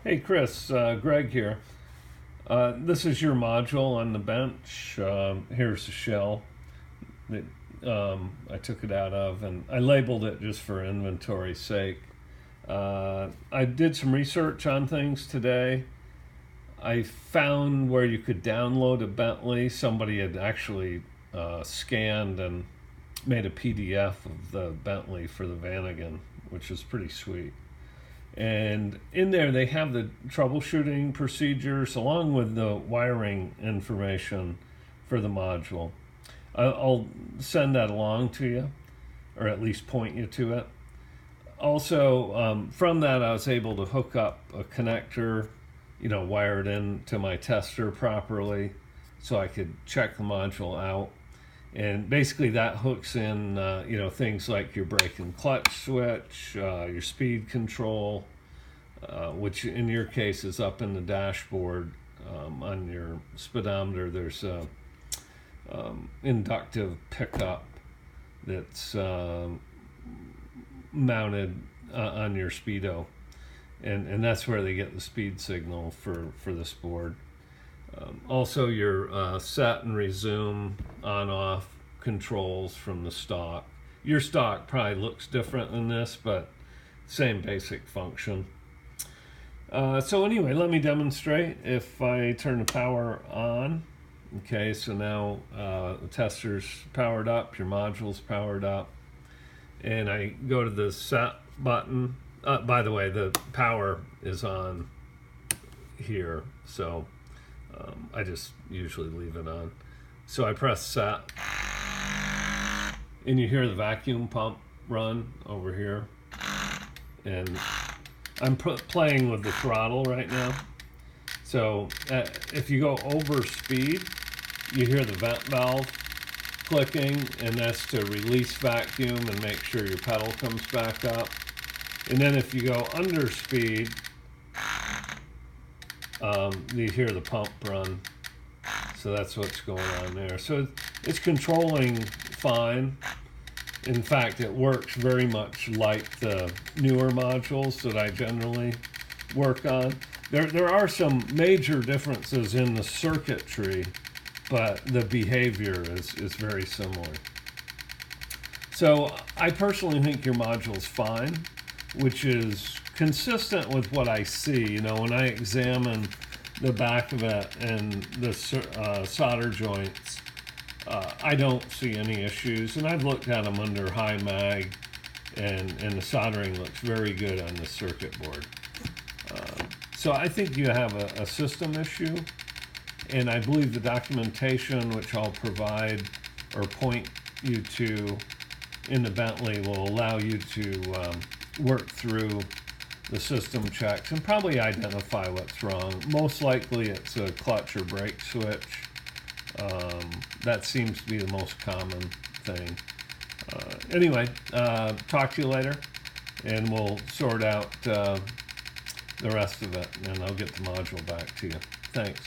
Hey Chris, Greg here. This is your module on the bench. Here's the shell that I took it out of, and I labeled it just for inventory's sake. I did some research on things today. I found where you could download a Bentley. Somebody had actually scanned and made a PDF of the Bentley for the Vanagon, which is pretty sweet. And in there, they have the troubleshooting procedures along with the wiring information for the module. I'll send that along to you, or at least point you to it. Also, from that, I was able to hook up a connector, wire it into my tester properly so I could check the module out. And basically that hooks in, things like your brake and clutch switch, your speed control, which in your case is up in the dashboard. On your speedometer, there's a inductive pickup that's mounted on your speedo. And that's where they get the speed signal for this board. Also, your set and resume on-off controls from the stock. Your stock probably looks different than this, but same basic function. So anyway, let me demonstrate. If I turn the power on, okay, so now the tester's powered up, your module's powered up, and I go to the set button. By the way, the power is on here, so I just usually leave it on. So I press set, and you hear the vacuum pump run over here. And I'm playing with the throttle right now. So if you go over speed, you hear the vent valve clicking, and that's to release vacuum and make sure your pedal comes back up. And then if you go under speed, you hear the pump run. So that's what's going on there. So it's controlling fine. In fact, it works very much like the newer modules that I generally work on. There are some major differences in the circuitry, but the behavior is very similar. So I personally think your module's fine, which is consistent with what I see. When I examine the back of it and the solder joints, I don't see any issues. And I've looked at them under high mag, and the soldering looks very good on the circuit board. So I think you have a system issue, and I believe the documentation, which I'll provide or point you to in the Bentley, will allow you to work through the system checks and probably identify what's wrong. Most likely it's a clutch or brake switch. That seems to be the most common thing. Anyway, talk to you later, and we'll sort out the rest of it, and I'll get the module back to you. Thanks.